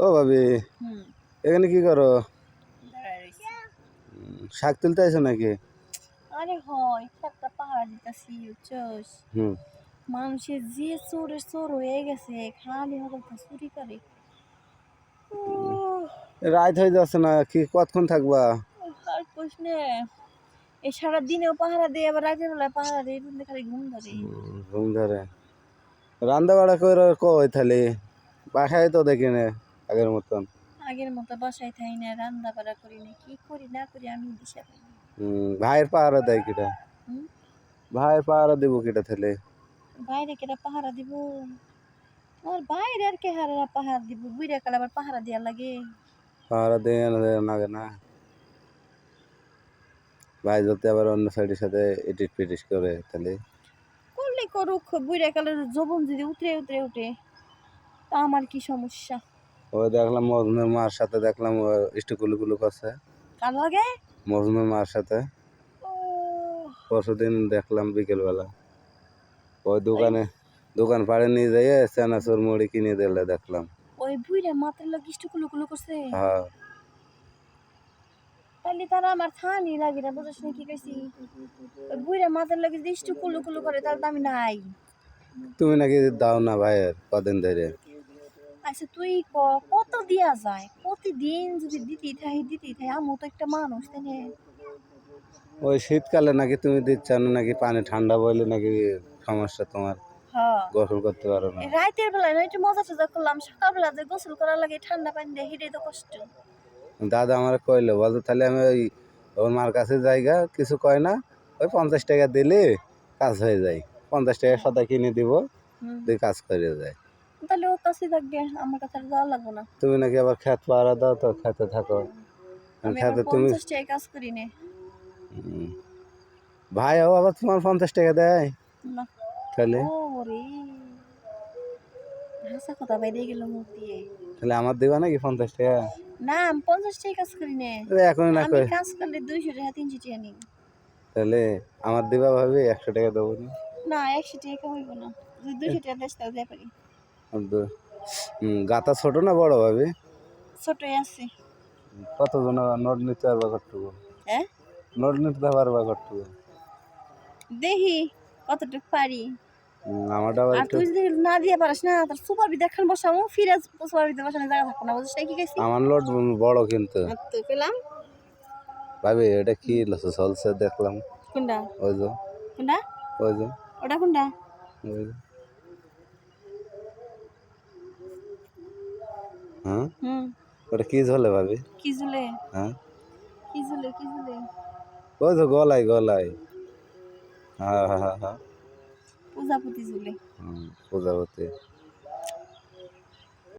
ও ভাবি, হুম এখানে কি করো? দাঁড়ায় রইছি। শাক তুলতে আছো নাকি? আরে হয় একটা পাহাড় দিতেছি বুঝছস। হুম। মানুষের যে চোর হয়ে গেছে খালি হগলটা চুরি করে। উহ, রাত হয়ে যাচ্ছে না, কি কতক্ষণ থাকবা? আর কোশ নে এই সারা দিনেও পাহারা দিয়ে আবার রাতের বেলায় পাহারা দিয়ে কিন্তু খালি ঘুম ধরে। ঘুম ধরে। রান্না বাড়া করে কই তাহলে? বাসায় তো দেখি না আগের মতন। আগের মতো বাসায় থাই না, রান্না বাড়া করি না, কি করি না করি আমি দিশা পাই না। ভাইয়ের পাহারা দেয় কিটা? হুম ভাইয়ের পাহারা দিব কিটা তাহলে? বাইরে কেটা পাহারা দিব? আর বাইরে আর কে হারা পাহারা দিব? বুইরা কাল আবার পাহারা দেওয়া লাগে। পাহারা দেয় না লাগে না। ভাই যদি আবার অন্য সাইডের সাথে এডিট ফিটিস করে তাহলে? করলে করুক, বুইরা কালের যৌবন যদি উতরে উতরে উঠে তা আমার কি সমস্যা? ওই দেখলাম মজনুর মার সাথে দেখলাম স্টুকুলুকুলু করছে। কার লাগে? মজনুর মার সাথে ও পরশুদিন দেখলাম বিকেল বেলা। ওই ওই দোকান পাড়ে নিয়ে যাইয়ে চানাচুর মুড়ি কিনে দিলে দেখলাম। ওই বুইরা মাথার লাগে ইষ্ট কুলু কুলু করছে। হ্যাঁ। তাইলে তারা আমার থানি লাগে না, বুঝছ না কি কইছি? ওই বুইরা মাথার লাগে যদি ইষ্ট কুলু কুলু করে তাহলে তো আমি নাই। তুমি নাকি দাও না ভাইয়ের কদিন ধরে? আচ্ছা তুই ক, কত দিয়া যায়? প্রতিদিন যদি দিতেই থাই আমু তো একটা মানুষ তাই না? ওই শীতকালে নাকি তুমি দিচ্ছ না, নাকি পানি ঠান্ডা বলে নাকি সমস্যা তোমার, হ্যাঁ গোসল করতে পারো না। রাতের বেলায় না একটু মজা টজা করলাম, সকালবেলা যে গোসল করার লাগে ঠান্ডা পানি দিয়ে হেঁটে তো কষ্ট। দাদা আমার কইলো, বলতো তাহলে আমি ওই ওর মার কাছে যাইগা, কিছু কয় না, ওই 50 টাকা দিলে কাজ হয়ে যায়। 50 টাকা সদা কিনে দিব, হুম দিয়ে কাজ করে যায়। তাহলে ওর কাছে থাকবে, আমার কাছে আর যাওয়া লাগবো না। তুমি নাকি আবার খেত পাহারা দাও, তো খেতে থাকো। আমি আবার খেতে তুমি 50 টাকায় কাজ করি না। উম, ভাই ও আবার তোমার 50 টাকা দেয় না তাহলে? ও রে, হাসা কথা বাইরে গেল মুখ দিয়ে। তাহলে আমার দিবা নাকি 50 টাকা? না আমি 50 টাকায় কাজ করি না। এখনই না আমি কই, কাজ করলে 200 টাকা 300 টাকা নিই। তাহলে আমার দিবা ভাবি 100 টাকা দেবো না? না 100 টাকা হইব না, যদি 200 টাকা দেশ তাহলে দিতে পারি। গাতা ছোট না বড় ভাবি? ছোটই আছে। কতজন নোট নিতে পারবা কটুকু? হ্যাঁ নোট নিতে পারবা কটুকু? দেখি কতটুকু পারি। আমারটা আবার আর একটু। তুই যদি না দিয়ে পারিস না তোর সুপার বিদ এখন বসাবো, ফিরে সুপার বিদ বসানোর জায়গা থাকবো না, বুঝছিস কি গেছি? আমার নোট বড় কিন্তু তো পেলাম। ভাবি, এটা কি চলছে দেখলাম। কোনটা? ওই যে, কোনটা? ওই যে, ওটা কোনটা? ওই যে। হ্যাঁ, হুম ওটা কি ঝোলে ভাবি? কি ঝুলে? হ্যাঁ, কি ঝুলে কি ঝুলে? ওই তো গলায় গলায়। হ্যাঁ হ্যাঁ হ্যাঁ হ্যাঁ। প্রজাপতি ঝুলে। প্রজাপতি।